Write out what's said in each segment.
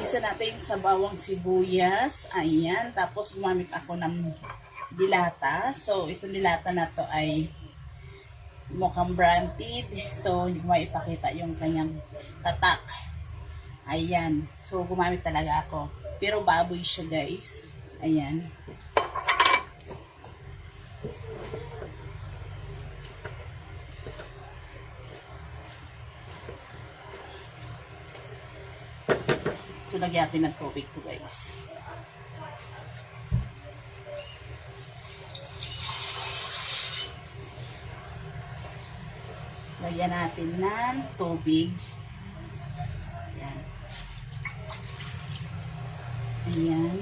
Gisa natin sa bawang sibuyas. Ayan. Tapos gumamit ako ng dilata. So, itong dilata na to ay mukhang branded. So, hindi ko maipakita yung kanyang tatak. Ayan. So, gumamit talaga ako. Pero baboy siya, guys. Ayan. So, lagyan natin ng tubig to, guys. Lagyan natin ng tubig. Ayan. Ayan.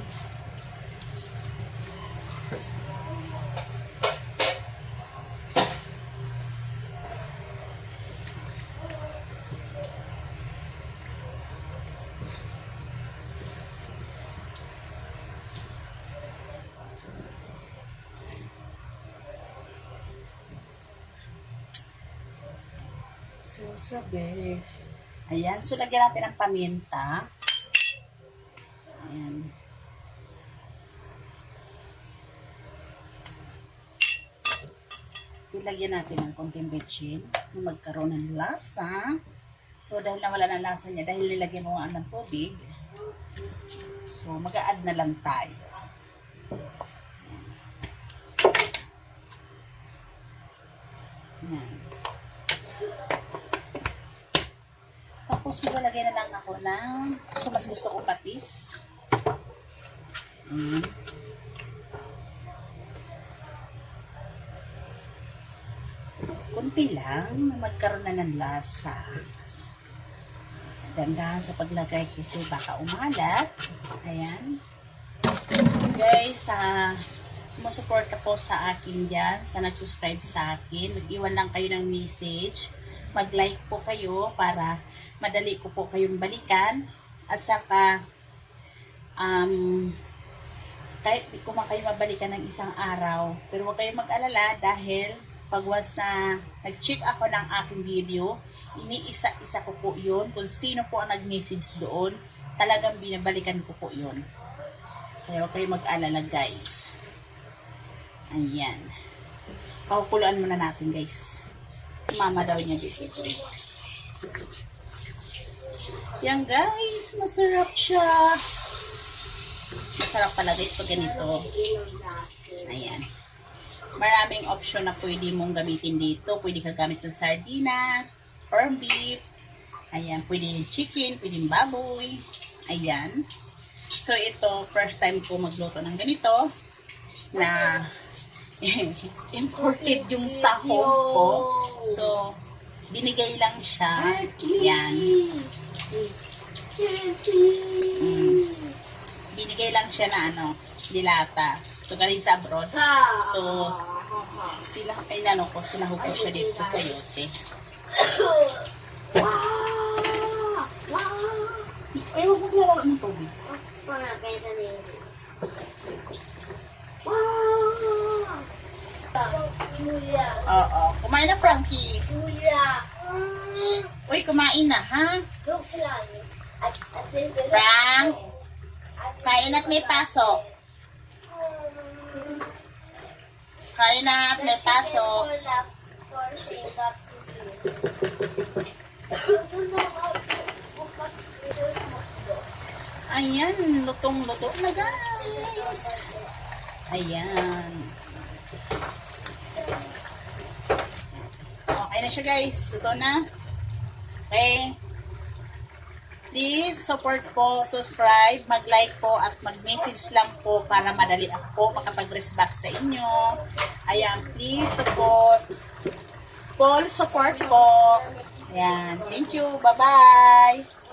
So, sabi. Ayan. So, lagyan natin ng paminta. Ayan. Ilagyan natin ng konting betchin na magkaroon ng lasa. So, dahil nawala ng lasa niya, dahil nilagyan mo nga ng tubig, so, mag-a-add na lang tayo. Ayan. Tapos, magalagay na lang ako ng, so, mas gusto ko patis. Kunti lang, magkaroon na ng lasa. Dandahan sa paglagay kasi baka umalat. Ayan. Guys, sumusuporta po sa akin dyan, sa nag-subscribe sa akin. Mag-iwan lang kayo ng message. Mag-like po kayo para madali ko po kayong balikan. At saka, kahit di ko man kayo mabalikan ng isang araw, pero huwag kayong mag-alala dahil pag once na nag-check ako ng aking video, iniisa-isa ko po yun. Kung sino po ang nag-message doon, talagang binabalikan ko po yun. Kaya huwag kayong mag-alala, guys. Ayan. Pakukuluan muna natin, guys. Mama daw niya dito. Yan, guys. Masarap siya. Masarap pala, guys, pag ganito. Ayan. Maraming option na pwede mong gamitin dito. Pwede ka gamit ng sardinas, corned beef. Ayan, pwede yung chicken, pwede yung baboy. Ayan. So, ito, first time ko magluto ng ganito na imported yung sahog ko. So, binigay lang siya. Ayan. Binigay lang siya na dilata. So, galing sa abroad. So, sinahog ko siya dito sa sayote. Ay, huwag maglaro ng tubig. Oo. Kumain na, Frankie. Uy, kumain na, ha? Frank, kain at may pasok. Kain na at may pasok. Ayan, lutong-luto na guys. Ayan. Okay na siya guys. Luto na. Okay. Please support po, subscribe, mag-like po at mag-message lang po para madali ako po makapag-respect sa inyo. Ayan, please support. Full support po. Ayan. Thank you. Bye-bye.